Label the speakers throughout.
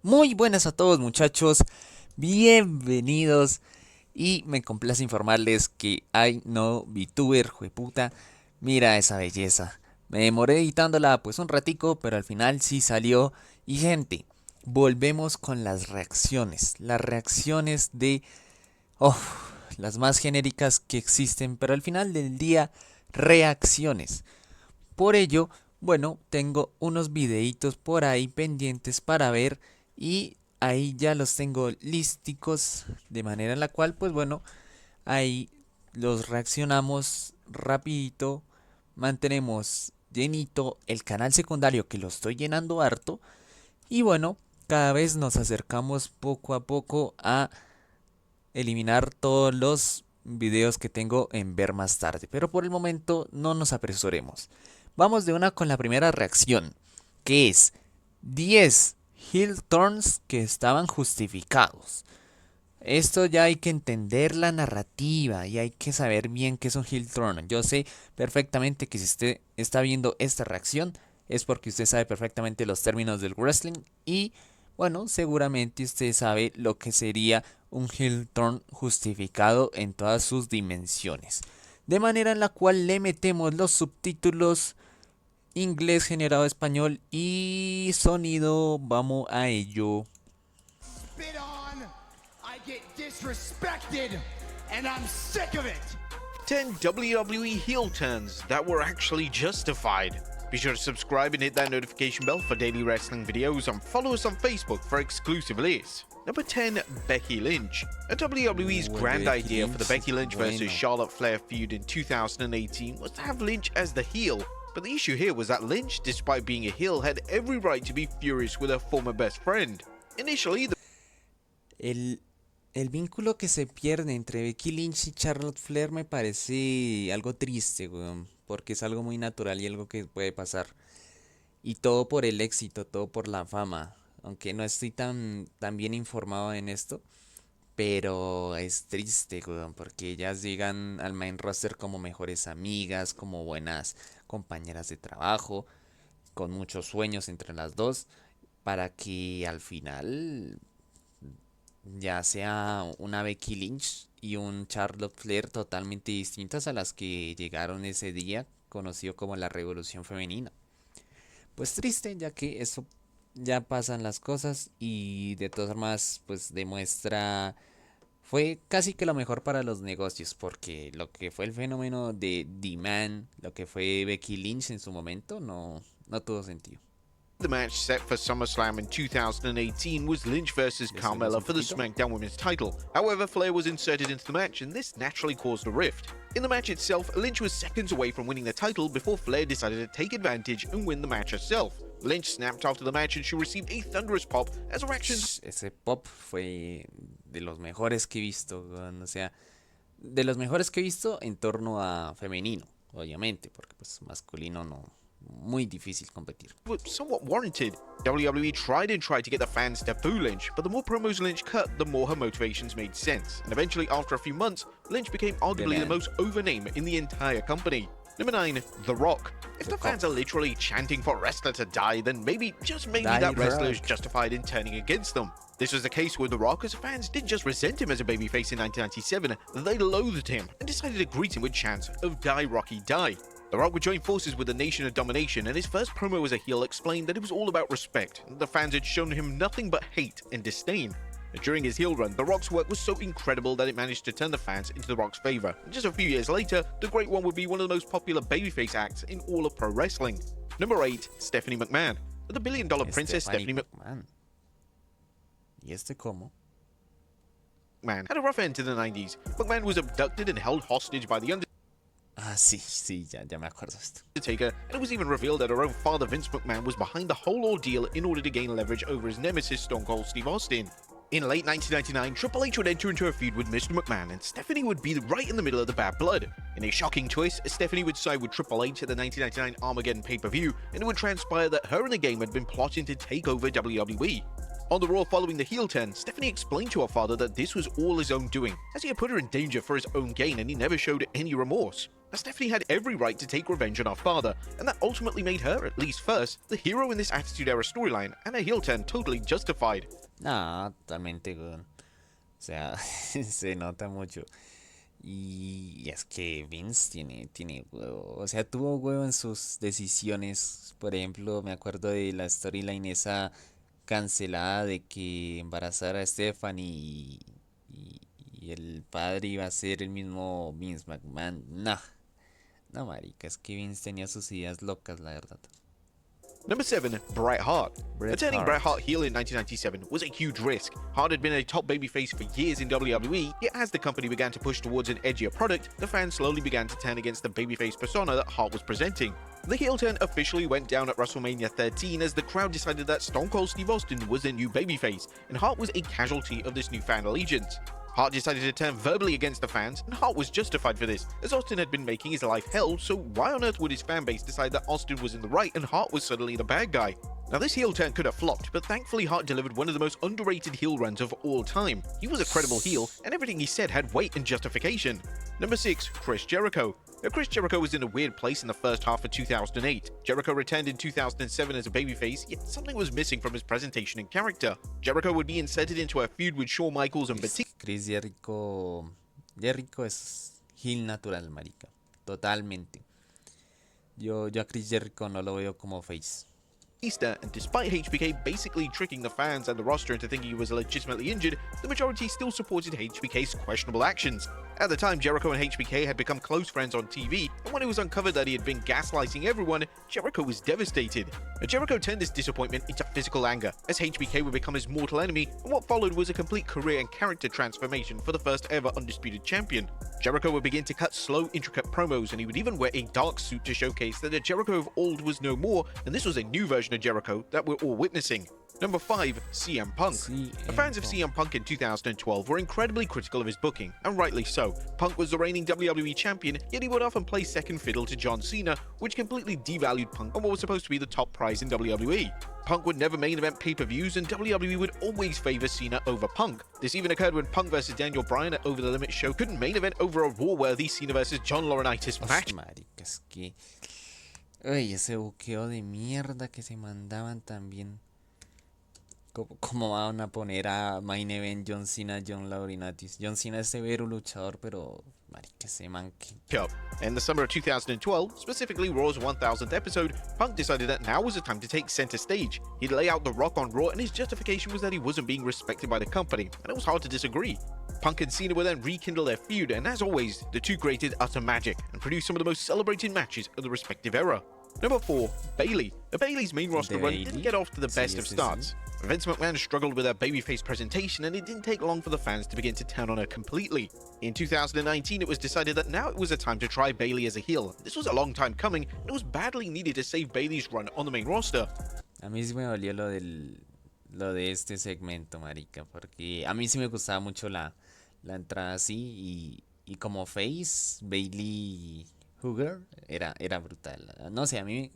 Speaker 1: Muy buenas a todos muchachos, bienvenidos y me complace informarles que hay no VTuber, jueputa, mira esa belleza. Me demoré editándola pues un ratico, pero al final sí salió. Y gente, volvemos con las reacciones de, oh, las más genéricas que existen, pero al final del día, reacciones. Por ello, bueno, tengo unos videitos por ahí pendientes para ver y ahí ya los tengo lísticos de manera en la cual, pues bueno, ahí los reaccionamos rapidito, mantenemos llenito el canal secundario que lo estoy llenando harto y bueno, cada vez nos acercamos poco a poco a eliminar todos los videos que tengo en ver más tarde. Pero por el momento no nos apresuremos. Vamos de una con la primera reacción, que es 10 Heel Turns que estaban justificados. Esto ya hay que entender la narrativa y hay que saber bien qué es un Heel Turn. Yo sé perfectamente que si usted está viendo esta reacción es porque usted sabe perfectamente los términos del wrestling y bueno, seguramente usted sabe lo que sería un Heel Turn justificado en todas sus dimensiones. De manera en la cual le metemos los subtítulos inglés generado español y sonido. Vamos a ello.
Speaker 2: Spit on, I get disrespected, and I'm sick of it.
Speaker 3: 10 WWE heel turns that were actually justified. Be sure to subscribe and hit that notification bell for daily wrestling videos and follow us on Facebook for exclusive lists. Number 10, Becky Lynch. A WWE's grand idea for the Becky Lynch versus Charlotte Flair feud in 2018 was to have Lynch as the heel. But the issue here was that Lynch, despite being a heel, had every right to be furious with her former best friend. Initially,
Speaker 1: El, el vínculo que se pierde entre Becky Lynch y Charlotte Flair me parece algo triste, weón, porque es algo muy natural y algo que puede pasar. Y todo por el éxito, todo por la fama. Aunque no estoy tan bien informado en esto. Pero es triste, weón, porque ellas llegan al main roster como mejores amigas, como buenas compañeras de trabajo, con muchos sueños entre las dos, para que al final ya sea una Becky Lynch y un Charlotte Flair totalmente distintas a las que llegaron ese día, conocido como la Revolución Femenina. Pues triste, ya que eso ya pasan las cosas y de todas formas pues demuestra fue casi que lo mejor para los negocios porque lo que fue el fenómeno de Demand, lo que fue Becky Lynch en su momento no tuvo sentido.
Speaker 3: the match set for SummerSlam in 2018 was Lynch vs. Carmella for the SmackDown Women's title. However, Flair was inserted into the match and this naturally caused a rift. In the match itself, Lynch was seconds away from winning the title before Flair decided to take advantage and win the match herself. Lynch snapped after the match and she received a thunderous pop as her actions.
Speaker 1: Ese pop fue de los mejores que he visto, o sea, de los mejores que he visto en torno a femenino, obviamente, porque pues masculino no, muy difícil competir.
Speaker 3: Were somewhat warranted. WWE tried and tried to get the fans to boo Lynch, but the more promos Lynch cut, the more her motivations made sense. And eventually, after a few months, Lynch became arguably the most over name in the entire company. Number 9, The Rock. If the fans are literally chanting for a wrestler to die, then maybe, just maybe, that wrestler is justified in turning against them. This was the case with The Rock, as fans didn't just resent him as a babyface in 1997, they loathed him and decided to greet him with chants of Die Rocky Die. The Rock would join forces with the Nation of Domination, and his first promo as a heel explained that it was all about respect, and the fans had shown him nothing but hate and disdain. During his heel run, The Rock's work was so incredible that it managed to turn the fans into The Rock's favor. And just a few years later, the Great One would be one of the most popular babyface acts in all of pro wrestling. Number 8, Stephanie McMahon. The billion-dollar princess Stephanie McMahon.
Speaker 1: ¿Y este cómo?
Speaker 3: McMahon had a rough end to the 90s. McMahon was abducted and held hostage by the
Speaker 1: Ah, sí, ya me acuerdo esto.
Speaker 3: Undertaker, and it was even revealed that her own father Vince McMahon was behind the whole ordeal in order to gain leverage over his nemesis Stone Cold Steve Austin. In late 1999, Triple H would enter into a feud with Mr. McMahon, and Stephanie would be right in the middle of the bad blood. In a shocking twist, Stephanie would side with Triple H at the 1999 Armageddon pay-per-view, and it would transpire that her and the game had been plotting to take over WWE. On the Raw following the heel turn, Stephanie explained to her father that this was all his own doing, as he had put her in danger for his own gain and he never showed any remorse. Stephanie had every right to take revenge on her father, and that ultimately made her, at least first, the hero in this Attitude Era storyline, and a heel turn totally justified.
Speaker 1: No, totalmente, weón. O sea, se nota mucho. Y es que Vince tiene huevo. O sea, tuvo huevo en sus decisiones. Por ejemplo, me acuerdo de la storyline esa cancelada de que embarazara a Stephanie y el padre iba a ser el mismo Vince McMahon. No, no, marica, es que Vince tenía sus ideas locas, la verdad.
Speaker 3: Number 7, Bret Hart. Turning Bret Hart heel in 1997 was a huge risk. Hart had been a top babyface for years in WWE, yet as the company began to push towards an edgier product, the fans slowly began to turn against the babyface persona that Hart was presenting. The heel turn officially went down at WrestleMania 13 as the crowd decided that Stone Cold Steve Austin was their new babyface, and Hart was a casualty of this new fan allegiance. Hart decided to turn verbally against the fans, and Hart was justified for this, as Austin had been making his life hell, so why on earth would his fanbase decide that Austin was in the right and Hart was suddenly the bad guy? Now this heel turn could have flopped, but thankfully Hart delivered one of the most underrated heel runs of all time. He was a credible heel, and everything he said had weight and justification. Number 6, Chris Jericho. Now, Chris Jericho was in a weird place in the first half of 2008. Jericho returned in 2007 as a babyface, yet something was missing from his presentation and character. Jericho would be inserted into a feud with Shawn Michaels and Batista.
Speaker 1: Chris Jericho es heel natural, marica. Totalmente. Yo a Chris Jericho no lo veo como face.
Speaker 3: And despite HBK basically tricking the fans and the roster into thinking he was legitimately injured, the majority still supported HBK's questionable actions. At the time, Jericho and HBK had become close friends on TV, and when it was uncovered that he had been gaslighting everyone, Jericho was devastated. Jericho turned this disappointment into physical anger, as HBK would become his mortal enemy, and what followed was a complete career and character transformation for the first ever undisputed champion. Jericho would begin to cut slow, intricate promos, and he would even wear a dark suit to showcase that the Jericho of old was no more, and this was a new version of Jericho that we're all witnessing. Number 5, CM Punk. The fans of CM Punk in 2012 were incredibly critical of his booking, and rightly so. Punk was the reigning WWE champion, yet he would often play second fiddle to John Cena, which completely devalued Punk on what was supposed to be the top prize in WWE. Punk would never main event pay-per-views, and WWE would always favor Cena over Punk. This even occurred when Punk vs Daniel Bryan at Over the Limit show couldn't main event over a Raw-worthy Cena vs John Laurinaitis match.
Speaker 1: Marica, es que... Uy, ese buqueo de mierda que se mandaban también. ¿Cómo van a poner a main event John Cena, John Laurinaitis? John Cena es severo luchador, pero marica, ese man que...
Speaker 3: In the summer of 2012, specifically Raw's 1000th episode, Punk decided that now was the time to take center stage. He'd lay out The Rock on Raw, and his justification was that he wasn't being respected by the company, and it was hard to disagree. Punk and Cena would then rekindle their feud, and as always, the two created utter magic and produced some of the most celebrated matches of the respective era. Number 4, Bayley. Bayley's main roster run didn't get off to the best of starts. Vince McMahon struggled with her babyface presentation, and it didn't take long for the fans to begin to turn on her completely. In 2019, it was decided that now it was a time to try Bayley as a heel. This was a long time coming, and it was badly needed to save Bayley's run on the main roster.
Speaker 1: A mí sí me dolió lo de este segmento, marica, porque a mí sí me gustaba mucho la entrada así, y como face, Bayley Hooger era brutal. No sé, a mí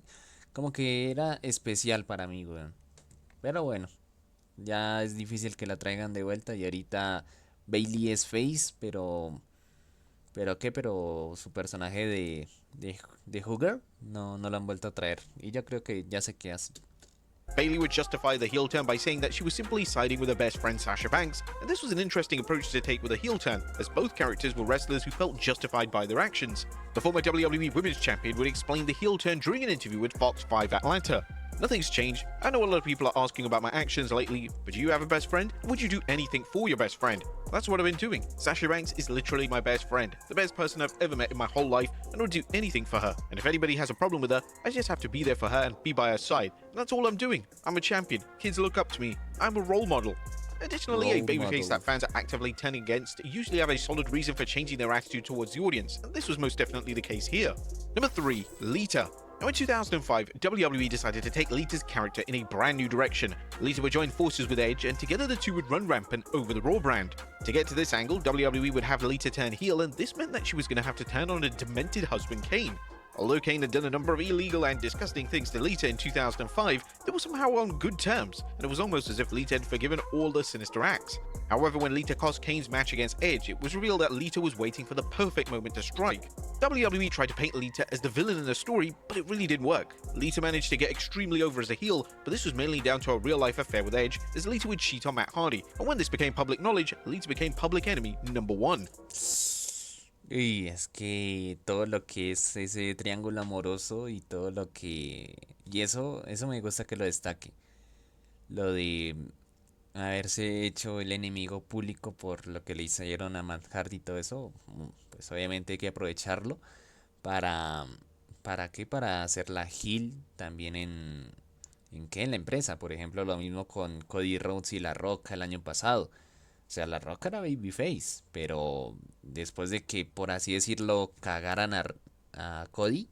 Speaker 1: como que era especial para mí, weón. Pero bueno, ya es difícil que la traigan de vuelta, y ahorita Bayley es face, pero su personaje de Hooger no lo han vuelto a traer, y yo creo que ya sé qué hace.
Speaker 3: Bayley would justify the heel turn by saying that she was simply siding with her best friend Sasha Banks, and this was an interesting approach to take with a heel turn, as both characters were wrestlers who felt justified by their actions. The former WWE Women's Champion would explain the heel turn during an interview with Fox 5 Atlanta. Nothing's changed. I know a lot of people are asking about my actions lately, but do you have a best friend? Would you do anything for your best friend? That's what I've been doing. Sasha Banks is literally my best friend, the best person I've ever met in my whole life, and I would do anything for her. And if anybody has a problem with her, I just have to be there for her and be by her side. And that's all I'm doing. I'm a champion. Kids look up to me. I'm a role model. Additionally, a babyface that fans are actively turning against usually have a solid reason for changing their attitude towards the audience, and this was most definitely the case here. Number 3, Lita. Now in 2005, WWE decided to take Lita's character in a brand new direction. Lita would join forces with Edge, and together the two would run rampant over the Raw brand. To get to this angle, WWE would have Lita turn heel, and this meant that she was going to have to turn on her demented husband Kane. Although Kane had done a number of illegal and disgusting things to Lita in 2005, they were somehow on good terms, and it was almost as if Lita had forgiven all the sinister acts. However, when Lita cost Kane's match against Edge, it was revealed that Lita was waiting for the perfect moment to strike. WWE tried to paint Lita as the villain in the story, but it really didn't work. Lita managed to get extremely over as a heel, but this was mainly down to a real-life affair with Edge, as Lita would cheat on Matt Hardy, and when this became public knowledge, Lita became public enemy #1.
Speaker 1: Y es que todo lo que es ese triángulo amoroso y todo lo que... Y eso me gusta que lo destaque. Lo de haberse hecho el enemigo público por lo que le hicieron a Matt Hardy y todo eso, pues obviamente hay que aprovecharlo para... ¿Para qué? Para hacer la heel también ¿en qué? En la empresa. Por ejemplo, lo mismo con Cody Rhodes y La Roca el año pasado. O sea, La Roca era babyface, pero después de que, por así decirlo, cagaran a Cody,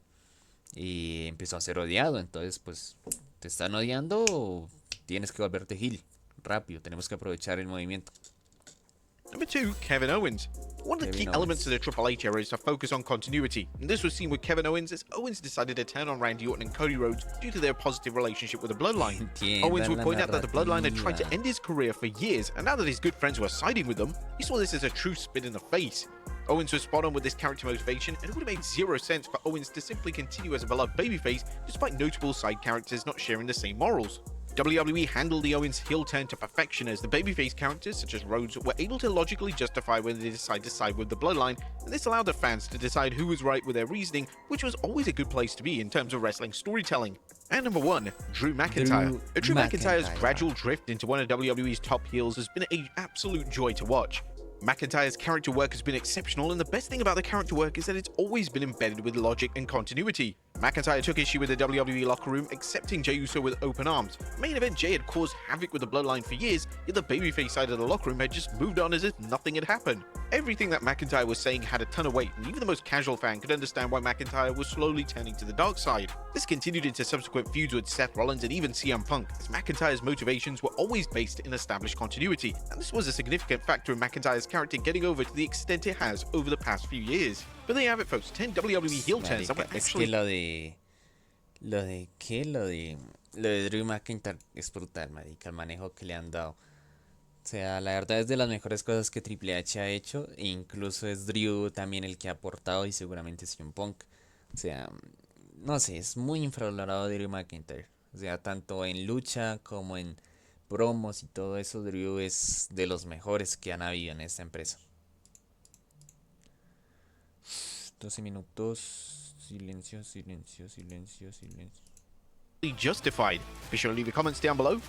Speaker 1: y empezó a ser odiado. Entonces, pues, te están odiando, tienes que volverte heel. Rápido, tenemos que aprovechar el movimiento.
Speaker 3: Number 2, Kevin Owens. One of the key
Speaker 1: Kevin
Speaker 3: elements
Speaker 1: Owens.
Speaker 3: of the Triple H era is to focus on continuity, and this was seen with Kevin Owens as Owens decided to turn on Randy Orton and Cody Rhodes due to their positive relationship with the Bloodline.
Speaker 1: Entiendan
Speaker 3: Owens would
Speaker 1: la
Speaker 3: point out that the Bloodline had tried to
Speaker 1: narrativa.
Speaker 3: end his career for years, and now that his good friends were siding with them, he saw this as a true spit in the face. Owens was spot on with this character motivation, and it would have made zero sense for Owens to simply continue as a beloved babyface despite notable side characters not sharing the same morals. WWE handled the Owens heel turn to perfection as the babyface characters, such as Rhodes, were able to logically justify whether they decide to side with the Bloodline, and this allowed the fans to decide who was right with their reasoning, which was always a good place to be in terms of wrestling storytelling. And number 1, Drew McIntyre. Drew McIntyre's gradual drift into one of WWE's top heels has been an absolute joy to watch. McIntyre's character work has been exceptional, and the best thing about the character work is that it's always been embedded with logic and continuity. McIntyre took issue with the WWE locker room, accepting Jey Uso with open arms. Main event Jey had caused havoc with the Bloodline for years, yet the babyface side of the locker room had just moved on as if nothing had happened. Everything that McIntyre was saying had a ton of weight, and even the most casual fan could understand why McIntyre was slowly turning to the dark side. This continued into subsequent feuds with Seth Rollins and even CM Punk, as McIntyre's motivations were always based in established continuity, and this was a significant factor in McIntyre's character getting over to the extent it has over the past few years. But there you have it, folks, 10 WWE heel turns that were
Speaker 1: Marica, es
Speaker 3: actually...
Speaker 1: que lo de Drew McIntyre es brutal, marica, el manejo que le han dado. O sea, la verdad es de las mejores cosas que Triple H ha hecho, e incluso es Drew también el que ha aportado y seguramente CM Punk. O sea, no sé, es muy infravalorado Drew McIntyre. O sea, tanto en lucha como en promos y todo eso, Drew es de los mejores que han habido en esta empresa. 12 minutos. Silencio, silencio, silencio, silencio.
Speaker 3: justified. Be sure to leave your comments down below.